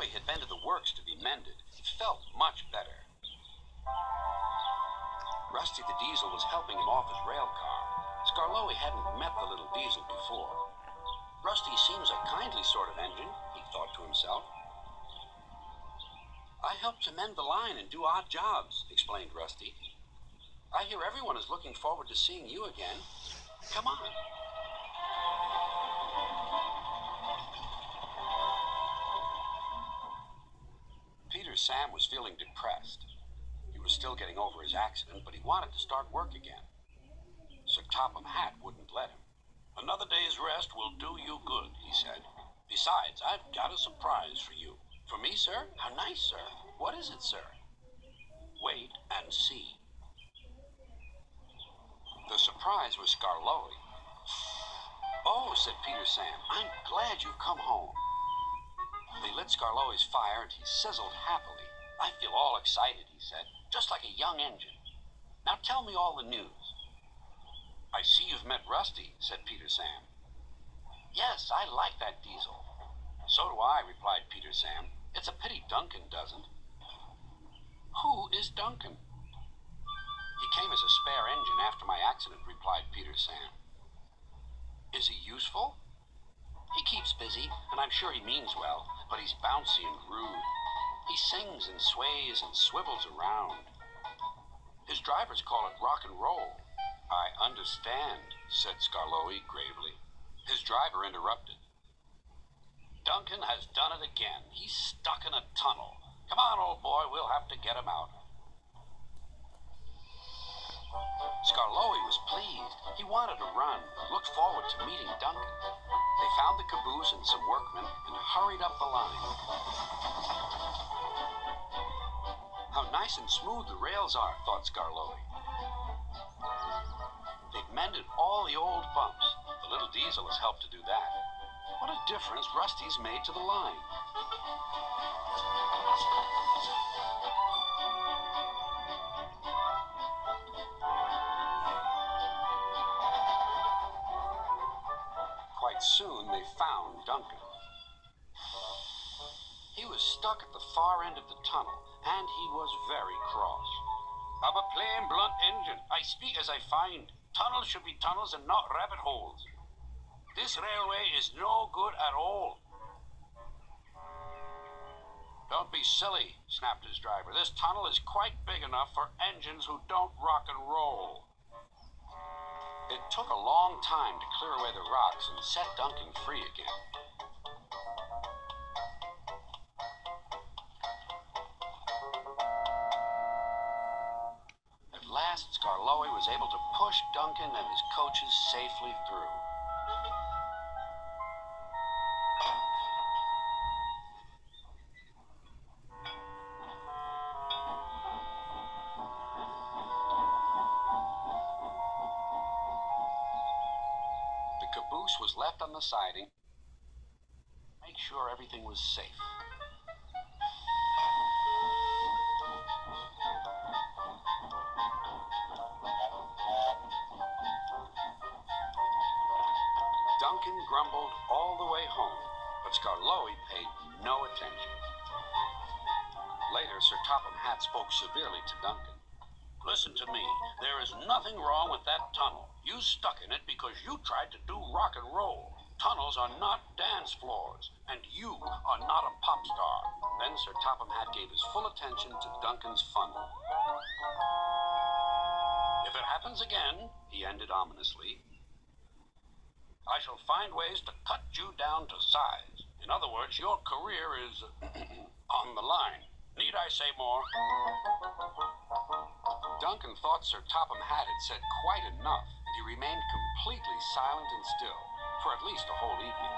Skarloey had been to the works to be mended, he felt much better. Rusty the Diesel was helping him off his rail car. Skarloey hadn't met the little diesel before. Rusty seems a kindly sort of engine, he thought to himself. I help to mend the line and do odd jobs, explained Rusty. I hear everyone is looking forward to seeing you again. Come on. Peter Sam was feeling depressed. He was still getting over his accident, but he wanted to start work again. Sir Topham Hatt wouldn't let him. Another day's rest will do you good, he said. Besides, I've got a surprise for you. For me, sir? How nice, sir. What is it, sir? Wait and see. The surprise was Skarloey. Oh, said Peter Sam, I'm glad you've come home. They lit Skarloey's fire and he sizzled happily. I feel all excited, he said, just like a young engine. Now tell me all the news. I see you've met Rusty, said Peter Sam. Yes, I like that diesel. So do I, replied Peter Sam. It's a pity Duncan doesn't. Who is Duncan? He came as a spare engine after my accident, replied Peter Sam. Is he useful? He keeps busy, and I'm sure he means well, but he's bouncy and rude. He sings and sways and swivels around. His drivers call it rock and roll. I understand, said Skarloey gravely. His driver interrupted. Duncan has done it again. He's stuck in a tunnel. Come on, old boy, we'll have to get him out. Skarloey was pleased. He wanted to run, looked forward to meeting Duncan. They found the caboose and some workmen and hurried up the line. How nice and smooth the rails are, thought Skarloey. They've mended all the old bumps. The little diesel has helped to do that. What a difference Rusty's made to the line. Quite soon they found Duncan. He was stuck at the far end of the tunnel, and he was very cross. I'm a plain, blunt engine. I speak as I find. Tunnels should be tunnels and not rabbit holes. This railway is no good at all. Don't be silly, snapped his driver. This tunnel is quite big enough for engines who don't rock and roll. It took a long time to clear away the rocks and set Duncan free again. At last, Skarloey was able to push Duncan and his coaches safely through. The caboose was left on the siding to make sure everything was safe. Duncan grumbled all the way home, but Skarloey paid no attention. Later, Sir Topham Hatt spoke severely to Duncan. Listen to me, there is nothing wrong with that tunnel. You stuck in it because you tried to do rock and roll. Tunnels are not dance floors, and you are not a pop star. Then Sir Topham Hatt gave his full attention to Duncan's funnel. If it happens again, he ended ominously, I shall find ways to cut you down to size. In other words, your career is on the line. Need I say more? Duncan thought Sir Topham Hatt had said quite enough, and he remained completely silent and still, for at least a whole evening.